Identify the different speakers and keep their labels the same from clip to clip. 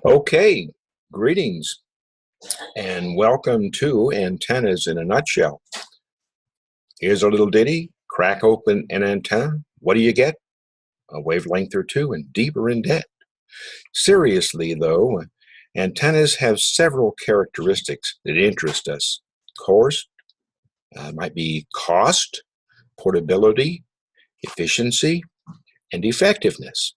Speaker 1: Okay, greetings and welcome to Antennas in a Nutshell. Here's a little ditty. Crack open an antenna. What do you get? A wavelength or two and deeper in debt. Seriously, though, antennas have several characteristics that interest us. Of course, might be cost, portability, efficiency, and effectiveness.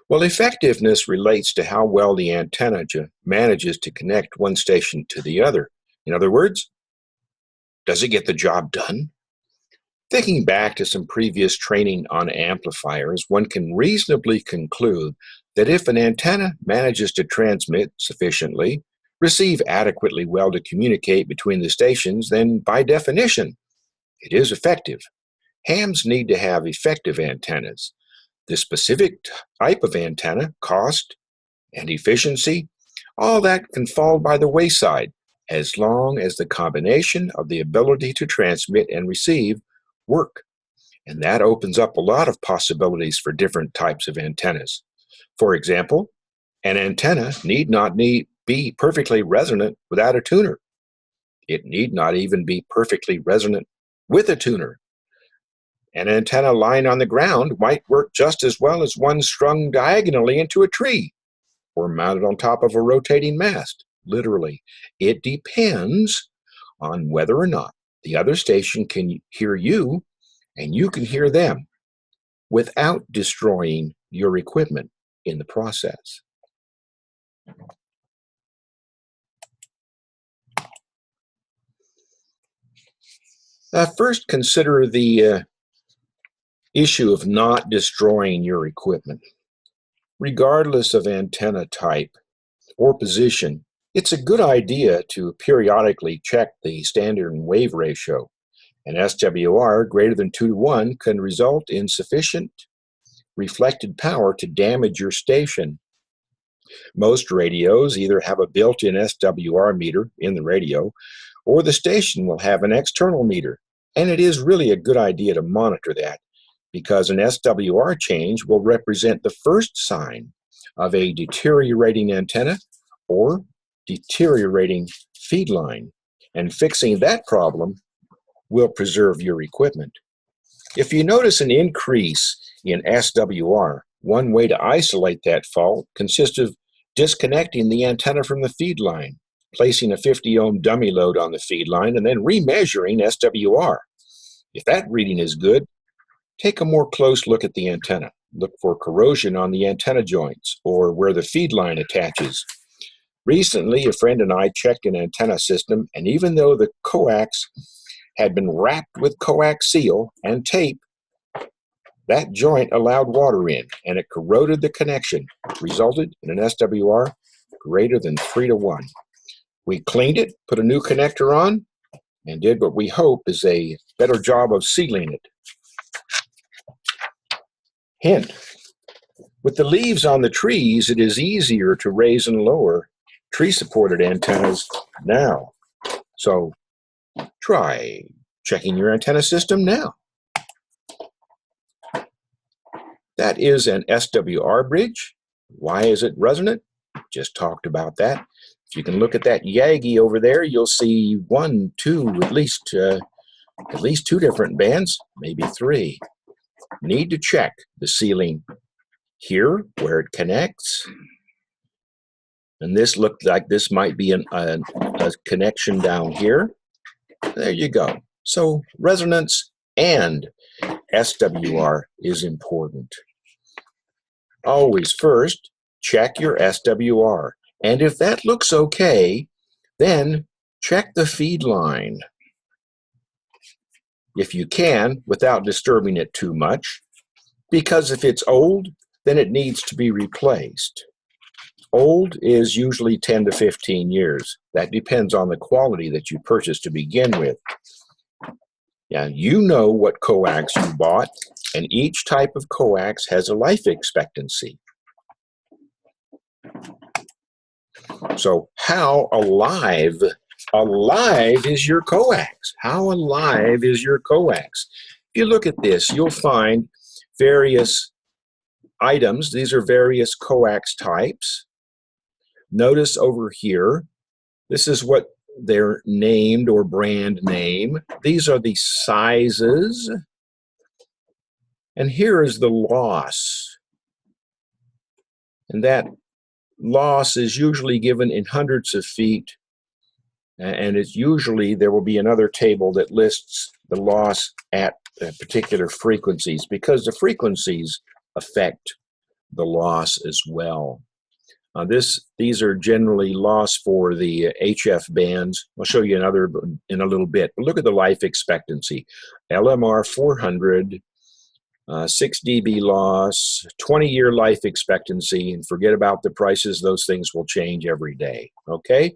Speaker 1: Well, effectiveness relates to how well the antenna manages to connect one station to the other. In other words, does it get the job done? Thinking back to some previous training on amplifiers, one can reasonably conclude that if an antenna manages to transmit sufficiently, receive adequately well to communicate between the stations, then by definition, it is effective. Hams need to have effective antennas. The specific type of antenna, cost, and efficiency, all that can fall by the wayside as long as the combination of the ability to transmit and receive work. And that opens up a lot of possibilities for different types of antennas. For example, an antenna need not be perfectly resonant without a tuner. It need not even be perfectly resonant with a tuner. An antenna lying on the ground might work just as well as one strung diagonally into a tree or mounted on top of a rotating mast. Literally, it depends on whether or not the other station can hear you and you can hear them without destroying your equipment in the process. First, consider the issue of not destroying your equipment. Regardless of antenna type or position, it's a good idea to periodically check the standard wave ratio. An SWR greater than 2:1 can result in sufficient reflected power to damage your station. Most radios either have a built-in SWR meter in the radio, or the station will have an external meter, and it is really a good idea to monitor that, because an SWR change will represent the first sign of a deteriorating antenna or deteriorating feed line, and fixing that problem will preserve your equipment. If you notice an increase in SWR, one way to isolate that fault consists of disconnecting the antenna from the feed line, placing a 50 ohm dummy load on the feed line, and then remeasuring SWR. If that reading is good, take a more close look at the antenna. Look for corrosion on the antenna joints or where the feed line attaches. Recently, a friend and I checked an antenna system, and even though the coax had been wrapped with coax seal and tape, that joint allowed water in, and it corroded the connection, resulted in an SWR greater than 3:1. We cleaned it, put a new connector on, and did what we hope is a better job of sealing it. Hint: with the leaves on the trees, it is easier to raise and lower tree-supported antennas now. So try checking your antenna system now. That is an SWR bridge. Why is it resonant? Just talked about that. If you can look at that Yagi over there, you'll see one, two, at least two different bands, maybe three. Need to check the sealing here where it connects. And this looked like this might be a connection down here. There you go. So resonance and SWR is important. Always first, check your SWR. And if that looks okay, then check the feed line. If you can, without disturbing it too much, because if it's old, then it needs to be replaced. Old is usually 10 to 15 years. That depends on the quality that you purchased to begin with. Yeah, you know what coax you bought, and each type of coax has a life expectancy. So how alive is your coax? How alive is your coax? If you look at this, you'll find various items. These are various coax types. Notice over here, this is what they're named or brand name. These are the sizes. And here is the loss. And that loss is usually given in hundreds of feet. And it's usually, there will be another table that lists the loss at particular frequencies, because the frequencies affect the loss as well. These are generally loss for the HF bands. I'll show you another in a little bit. But look at the life expectancy. LMR 400, 6 dB loss, 20-year life expectancy, and forget about the prices. Those things will change every day. Okay?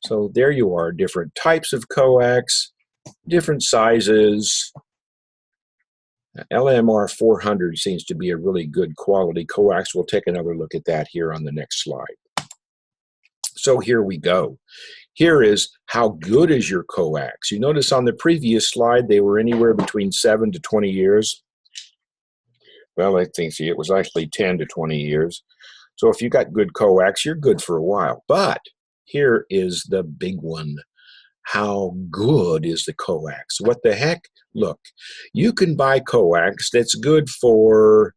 Speaker 1: So there you are, different types of coax, different sizes. LMR 400 seems to be a really good quality coax. We'll take another look at that here on the next slide. So here we go. Here is how good is your coax. You notice on the previous slide they were anywhere between 7 to 20 years. Well, I think it was actually 10 to 20 years. So if you got good coax, you're good for a while. But here is the big one. How good is the coax? What the heck? Look, you can buy coax that's good for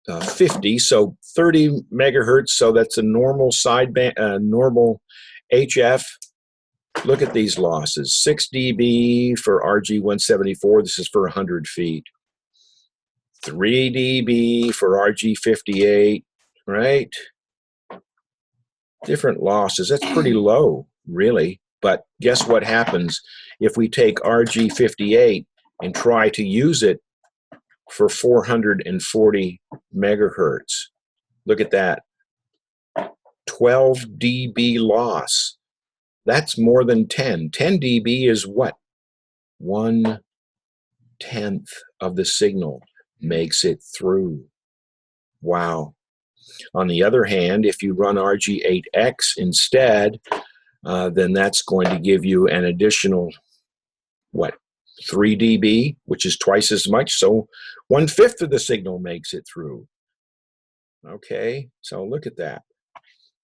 Speaker 1: 50, so 30 megahertz. So that's a normal sideband, normal HF. Look at these losses. 6 dB for RG174. This is for 100 feet. 3 dB for RG58, right? Different losses. That's pretty low, really. But guess what happens if we take RG58 and try to use it for 440 megahertz? Look at that. 12 dB loss. That's more than 10. 10 dB is what? 1/10 of the signal makes it through. Wow. On the other hand, if you run RG8X instead, then that's going to give you an additional, what, 3 dB, which is twice as much. So 1/5 of the signal makes it through. Okay, so look at that.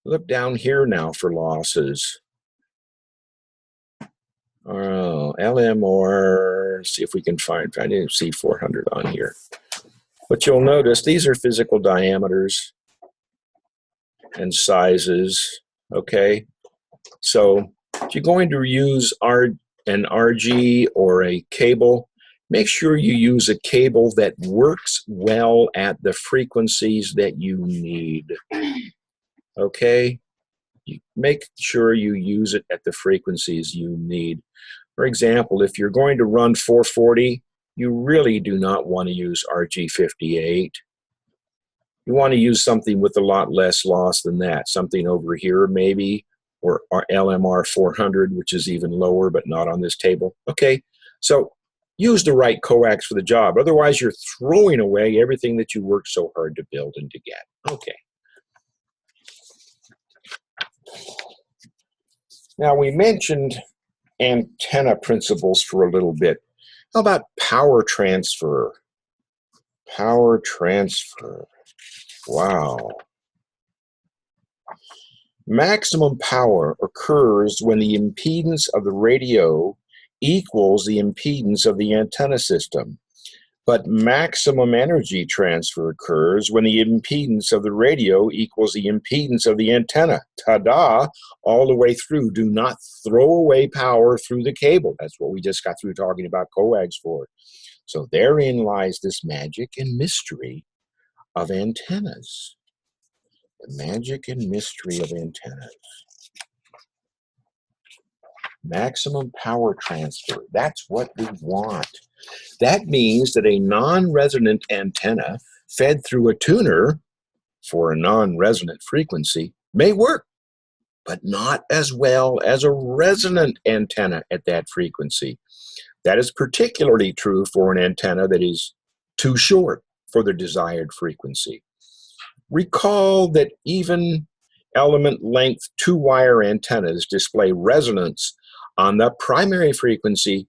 Speaker 1: Look down here now for losses. LMR, see if we can find, I didn't see 400 on here. But you'll notice these are physical diameters and sizes, okay? So if you're going to use an RG or a cable, make sure you use a cable that works well at the frequencies that you need, okay? You make sure you use it at the frequencies you need. For example, if you're going to run 440, you really do not want to use RG58. You want to use something with a lot less loss than that, something over here maybe, or LMR 400, which is even lower, but not on this table. Okay, so use the right coax for the job. Otherwise, you're throwing away everything that you worked so hard to build and to get. Okay. Now, we mentioned antenna principles for a little bit. How about power transfer? Power transfer. Wow. Maximum power occurs when the impedance of the radio equals the impedance of the antenna system. But maximum energy transfer occurs when the impedance of the radio equals the impedance of the antenna. Ta-da! All the way through. Do not throw away power through the cable. That's what we just got through talking about coax for. So therein lies this magic and mystery of antennas. The magic and mystery of antennas. Maximum power transfer. That's what we want. That means that a non-resonant antenna fed through a tuner for a non-resonant frequency may work, but not as well as a resonant antenna at that frequency. That is particularly true for an antenna that is too short for the desired frequency. Recall that even element length 2-wire antennas display resonance on the primary frequency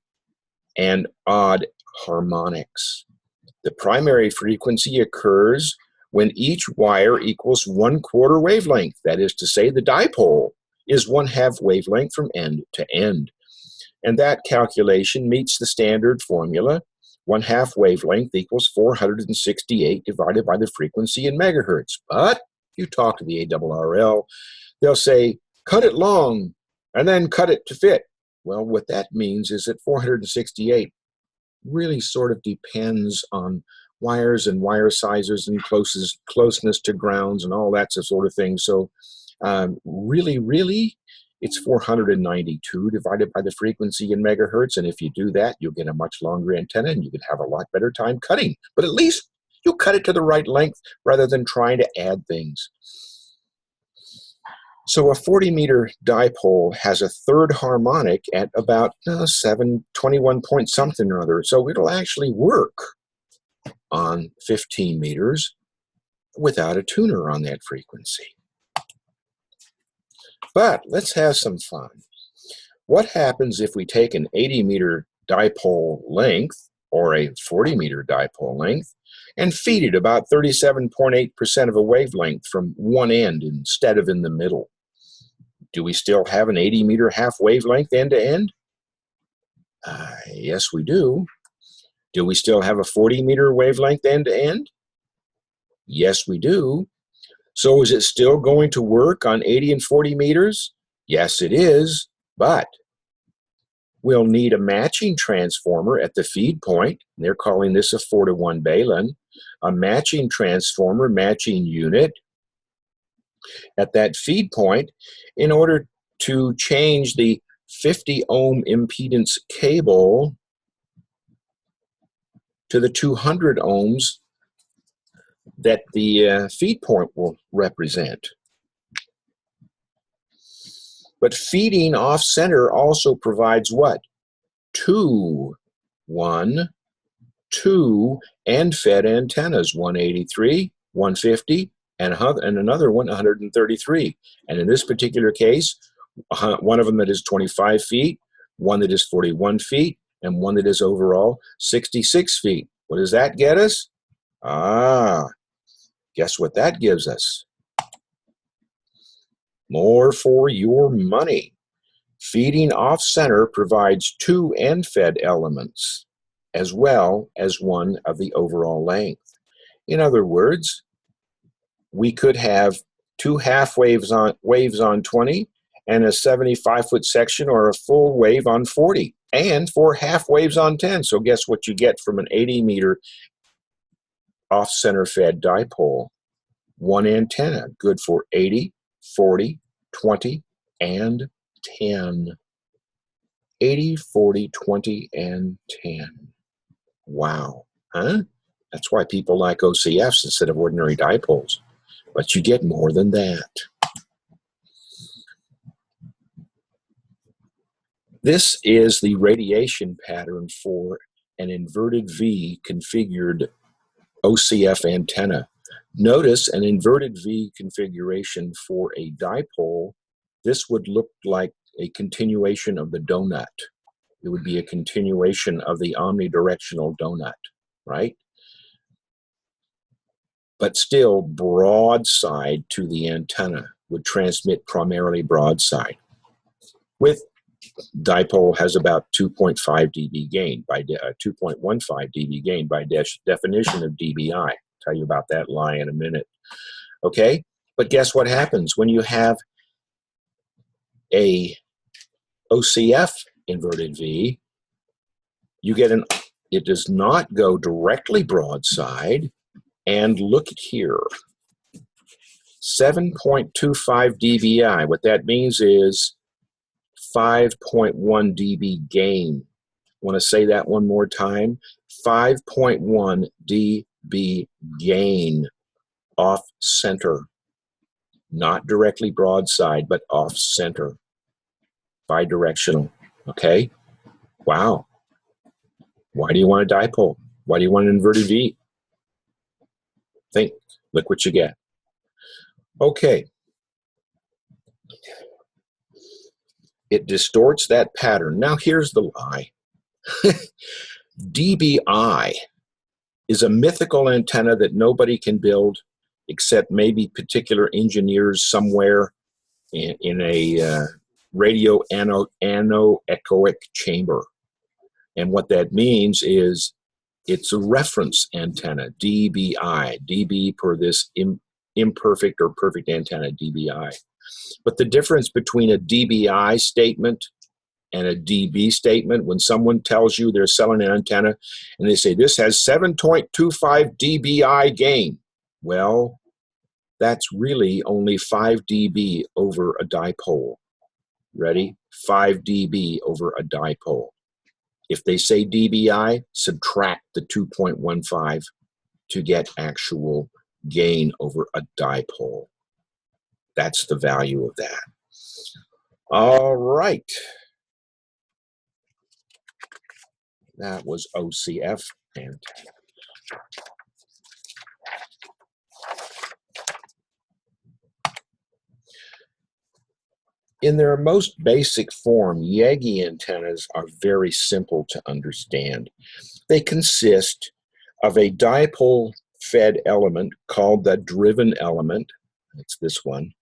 Speaker 1: and odd harmonics. The primary frequency occurs when each wire equals 1/4 wavelength. That is to say, the dipole is 1/2 wavelength from end to end. And that calculation meets the standard formula. 1/2 wavelength equals 468 divided by the frequency in megahertz. But you talk to the ARRL, they'll say, cut it long and then cut it to fit. Well, what that means is that 468 really sort of depends on wires and wire sizes and closeness to grounds and all that sort of thing. So really, it's 492 divided by the frequency in megahertz. And if you do that, you'll get a much longer antenna and you can have a lot better time cutting. But at least you'll cut it to the right length rather than trying to add things. So a 40-meter dipole has a third harmonic at about 721 point something or other. So it'll actually work on 15 meters without a tuner on that frequency. But let's have some fun. What happens if we take an 80-meter dipole length or a 40-meter dipole length and feed it about 37.8% of a wavelength from one end instead of in the middle? Do we still have an 80-meter half wavelength end to end? Yes, we do. Do we still have a 40-meter wavelength end to end? Yes, we do. So is it still going to work on 80 and 40 meters? Yes, it is, but we'll need a matching transformer at the feed point. They're calling this a 4-to-1 Balun. A matching transformer, matching unit at that feed point in order to change the 50 ohm impedance cable to the 200 ohms that the feed point will represent. But feeding off center also provides what? Two end-fed antennas, 183, 150, and another one, 133. And in this particular case, one of them that is 25 feet, one that is 41 feet, and one that is overall 66 feet. What does that get us? Guess what that gives us? More for your money. Feeding off center provides two end-fed elements as well as one of the overall length. In other words, we could have two half waves on 20 and a 75-foot section or a full wave on 40 and 4 half waves on 10. So guess what you get from an 80-meter off-center fed dipole? One antenna, good for 80, 40, 20, and 10. 80, 40, 20, and 10. Wow, huh? That's why people like OCFs instead of ordinary dipoles. But you get more than that. This is the radiation pattern for an inverted V configured OCF antenna. Notice an inverted V configuration for a dipole. This would look like a continuation of the donut. It would be a continuation of the omnidirectional donut, right? But still broadside to the antenna, would transmit primarily broadside. With dipole has about 2.5 dB gain, by 2.15 dB gain by definition of dBi. I'll tell you about that lie in a minute. Okay, but guess what happens when you have a OCF inverted V? You get it does not go directly broadside. And look at here, 7.25 dBi. What that means is 5.1 dB gain. Want to say that one more time? 5.1 dB gain off center. Not directly broadside, but off center. Bidirectional. Okay? Wow. Why do you want a dipole? Why do you want an inverted V? Think, look what you get. Okay. It distorts that pattern. Now here's the lie. dBi is a mythical antenna that nobody can build except maybe particular engineers somewhere in a radio anechoic chamber. And what that means is it's a reference antenna, DBI, dB per this imperfect or perfect antenna, DBI. But the difference between a DBI statement and a dB statement, when someone tells you they're selling an antenna and they say this has 7.25 dBi gain, well, that's really only 5 dB over a dipole. Ready? 5 dB over a dipole. If they say dBi, subtract the 2.15 to get actual gain over a dipole. That's the value of that. All right. That was OCF antenna. In their most basic form, Yagi antennas are very simple to understand. They consist of a dipole-fed element called the driven element, that's this one,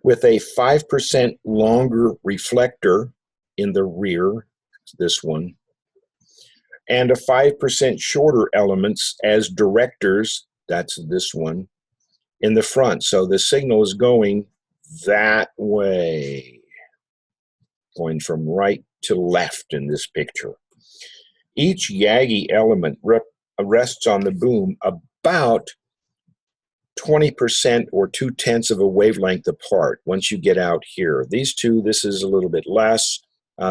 Speaker 1: with a 5% longer reflector in the rear, this one, and a 5% shorter elements as directors, that's this one, in the front. So the signal is going that way, going from right to left in this picture. Each Yagi element rests on the boom about 20% or 2/10 of a wavelength apart once you get out here. These two, this is a little bit less.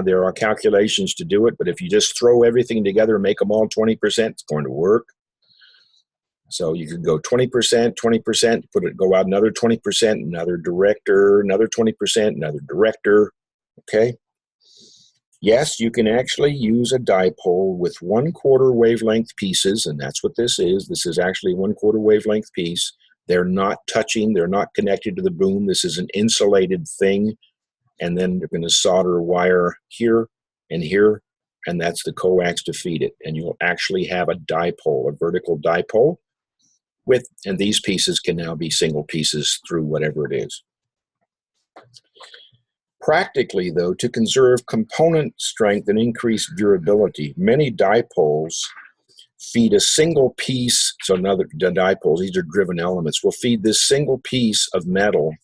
Speaker 1: There are calculations to do it, but if you just throw everything together and make them all 20%, it's going to work. So you could go 20%, 20%, go out another 20%, another director, another 20%, another director, okay? Yes, you can actually use a dipole with 1/4 wavelength pieces, and that's what this is. This is actually 1/4 wavelength piece. They're not touching, they're not connected to the boom. This is an insulated thing, and then they're going to solder a wire here, and that's the coax to feed it. And you'll actually have a dipole, a vertical dipole, and these pieces can now be single pieces through whatever it is. Practically, though, to conserve component strength and increase durability, many dipoles feed a single piece, so another dipoles, these are driven elements, will feed this single piece of metal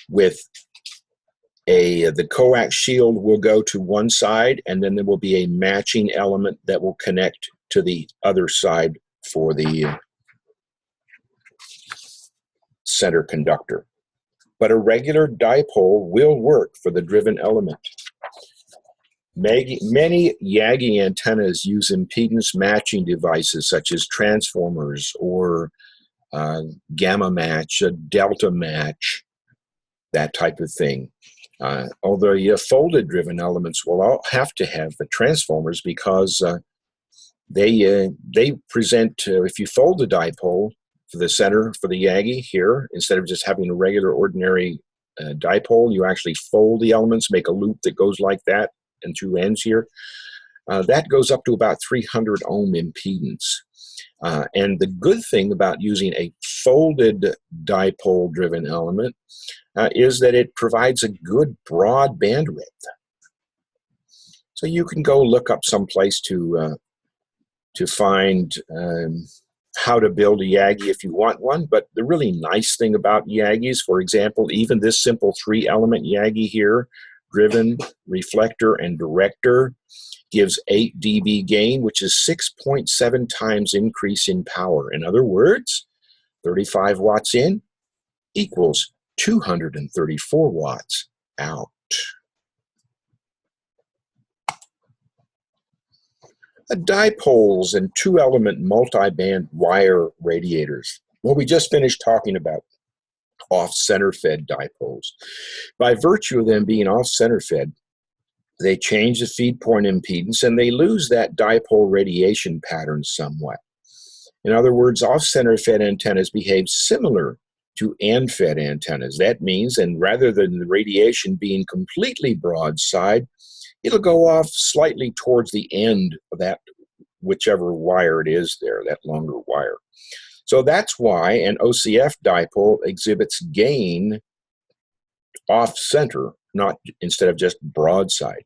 Speaker 1: with the coax shield will go to one side, and then there will be a matching element that will connect to the other side for the center conductor. But a regular dipole will work for the driven element. Many Yagi antennas use impedance matching devices such as transformers or gamma match, a delta match, that type of thing. Although folded driven elements will all have to have the transformers because they present, if you fold the dipole for the center, for the Yagi here, instead of just having a regular ordinary dipole, you actually fold the elements, make a loop that goes like that and two ends here. That goes up to about 300 ohm impedance. And the good thing about using a folded dipole driven element is that it provides a good broad bandwidth. So you can go look up someplace to find how to build a Yagi if you want one. But the really nice thing about Yagis, for example, even this simple 3-element Yagi here, driven, reflector, and director, gives 8 dB gain, which is 6.7 times increase in power. In other words, 35 watts in equals 234 watts out. Dipoles and 2-element multi-band wire radiators. Well, we just finished talking about off-center fed dipoles. By virtue of them being off-center fed, they change the feed point impedance and they lose that dipole radiation pattern somewhat. In other words, off-center fed antennas behave similar to end-fed antennas. That means, and rather than the radiation being completely broadside, it'll go off slightly towards the end of that whichever wire it is there, that longer wire. So that's why an OCF dipole exhibits gain off-center, not instead of just broadside.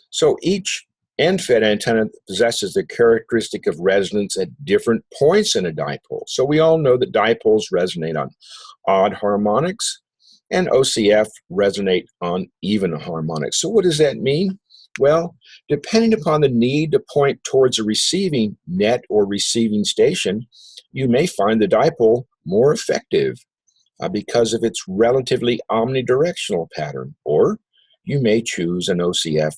Speaker 1: So each end-fed antenna possesses the characteristic of resonance at different points in a dipole. So we all know that dipoles resonate on odd harmonics, and OCF resonate on even harmonics. So what does that mean? Well, depending upon the need to point towards a receiving net or receiving station, you may find the dipole more effective because of its relatively omnidirectional pattern, or you may choose an OCF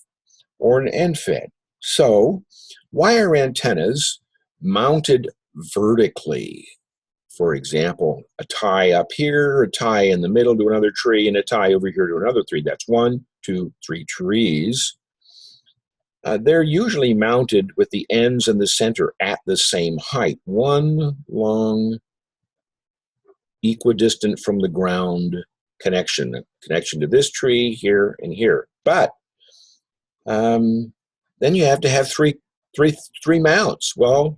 Speaker 1: or an end-fed. So, wire antennas mounted vertically, for example, a tie up here, a tie in the middle to another tree, and a tie over here to another tree. That's 1, 2, 3 trees. They're usually mounted with the ends and the center at the same height, one long, equidistant from the ground connection to this tree here and here. But then you have to have three mounts. Well,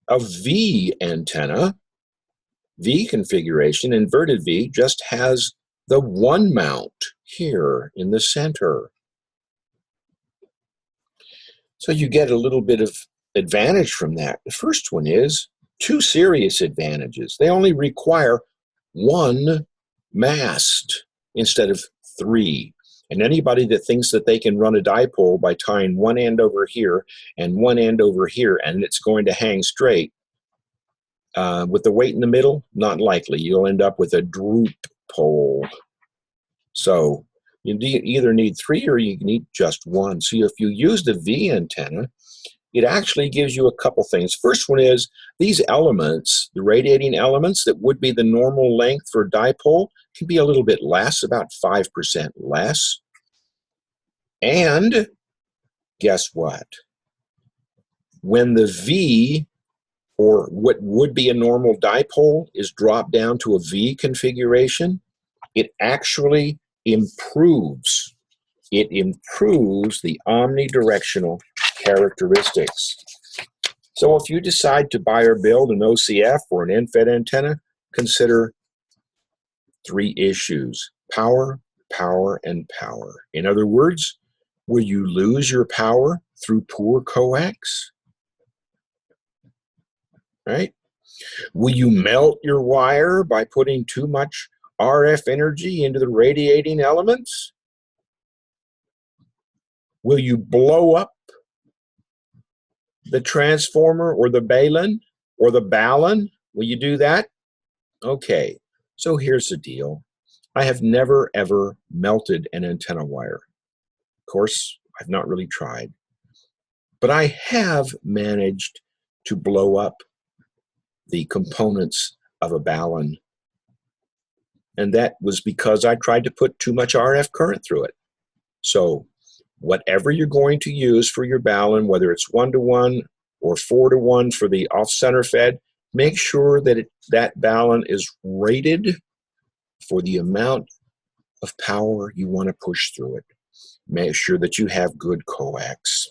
Speaker 1: a V antenna, V configuration, inverted V, just has the one mount here in the center. So you get a little bit of advantage from that. The first one is 2 serious advantages. They only require 1 mast instead of 3. And anybody that thinks that they can run a dipole by tying one end over here and one end over here and it's going to hang straight, with the weight in the middle, not likely. You'll end up with a droop pole. So you either need 3 or you need just 1. So if you use the V antenna, it actually gives you a couple things. First one is these elements, the radiating elements that would be the normal length for a dipole, can be a little bit less, about 5% less. And guess what? When the V, or what would be a normal dipole, is dropped down to a V configuration, it actually improves. It improves the omnidirectional characteristics. So if you decide to buy or build an OCF or an end-fed antenna, consider 3 issues: power, power, and power. In other words, will you lose your power through poor coax? Right? Will you melt your wire by putting too much RF energy into the radiating elements? Will you blow up the transformer or the balun or the balun? Will you do that? Okay, so here's the deal. I have never ever melted an antenna wire. Of course, I've not really tried. But I have managed to blow up the components of a balun. And that was because I tried to put too much RF current through it. So whatever you're going to use for your balun, whether it's 1-to-1 or 4-to-1 for the off-center fed, make sure that that balun is rated for the amount of power you want to push through it. Make sure that you have good coax.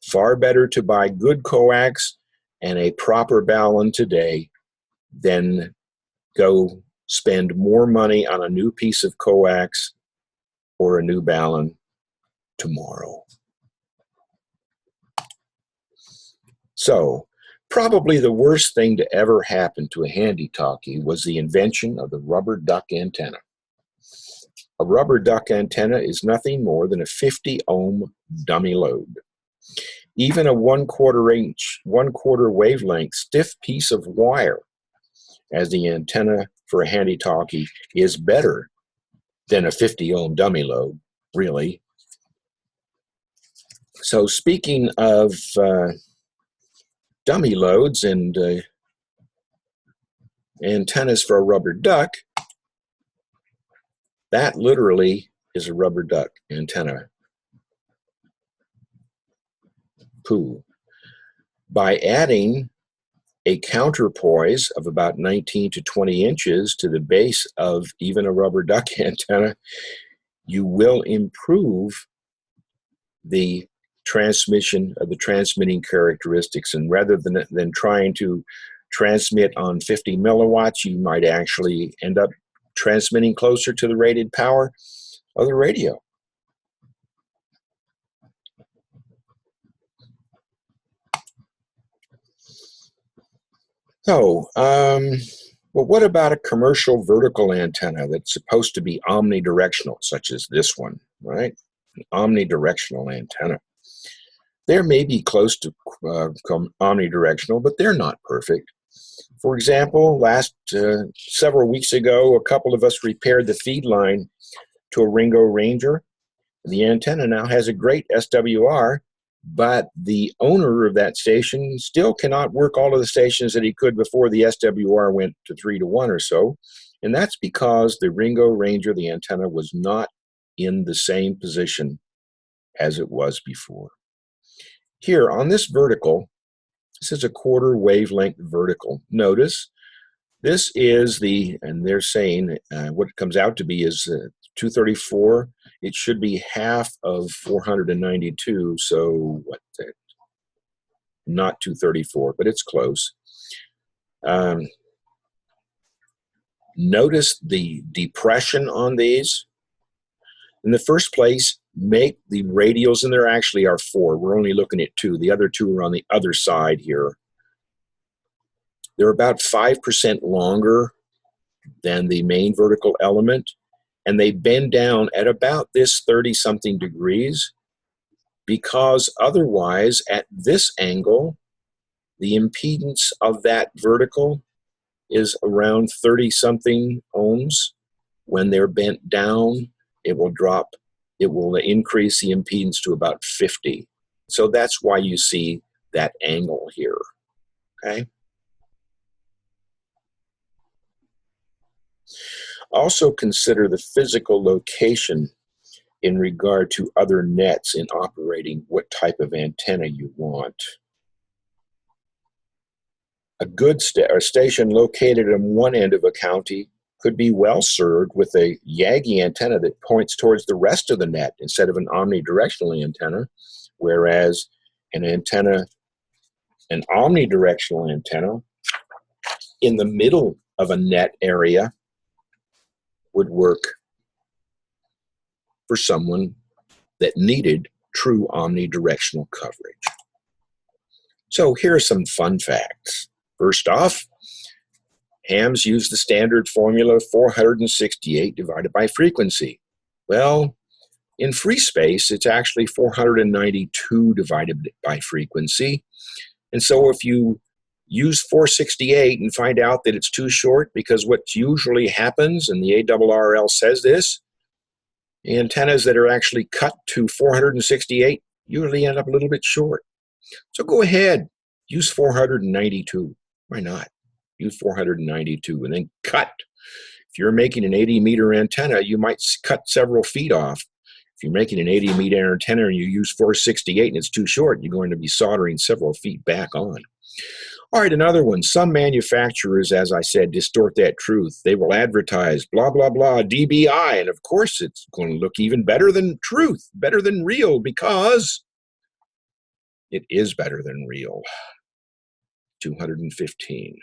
Speaker 1: Far better to buy good coax and a proper balun today than go spend more money on a new piece of coax or a new balun tomorrow. So, probably the worst thing to ever happen to a handy-talkie was the invention of the rubber duck antenna. A rubber duck antenna is nothing more than a 50 ohm dummy load. Even a 1/4 wavelength stiff piece of wire as the antenna for a handy-talkie is better than a 50 ohm dummy load, really. So speaking of dummy loads and antennas for a rubber duck, that literally is a rubber duck antenna. Pooh. By adding a counterpoise of about 19 to 20 inches to the base of even a rubber duck antenna, you will improve the transmission of the transmitting characteristics. And rather than trying to transmit on 50 milliwatts, you might actually end up transmitting closer to the rated power of the radio. So, well, what about a commercial vertical antenna that's supposed to be omnidirectional, such as this one, right? An omnidirectional antenna. They may be close to omnidirectional, but they're not perfect. For example, several weeks ago, a couple of us repaired the feed line to a Ringo Ranger. The antenna now has a great SWR, but the owner of that station still cannot work all of the stations that he could before the SWR went to 3-to-1 or so. And that's because the Ringo Ranger, the antenna, was not in the same position as it was before. Here on this vertical, this is a quarter wavelength vertical. Notice this is and they're saying what it comes out to be is 234. It should be half of 492, so what? Not 234, but it's close. Notice the depression on these. In the first place, make the radials, and there actually are 4. We're only looking at 2. The other 2 are on the other side here. They're about 5% longer than the main vertical element, and they bend down at about this 30-something degrees, because otherwise, at this angle, the impedance of that vertical is around 30-something ohms. When they're bent down, it will increase the impedance to about 50. So that's why you see that angle here, okay? Also consider the physical location in regard to other nets in operating what type of antenna you want. A good station located in one end of a county could be well served with a Yagi antenna that points towards the rest of the net instead of an omnidirectional antenna, whereas an omnidirectional antenna in the middle of a net area would work for someone that needed true omnidirectional coverage. So here are some fun facts. First off, hams use the standard formula 468 divided by frequency. Well, in free space, it's actually 492 divided by frequency. And so if you use 468 and find out that it's too short, because what usually happens, and the ARRL says this, antennas that are actually cut to 468 usually end up a little bit short. So go ahead, use 492. Why not? Use 492 and then cut. If you're making an 80-meter antenna, you might cut several feet off. If you're making an 80-meter antenna and you use 468 and it's too short, you're going to be soldering several feet back on. All right, another one. Some manufacturers, as I said, distort that truth. They will advertise blah, blah, blah, DBI. And of course, it's going to look even better than truth, better than real, because it is better than real. 215.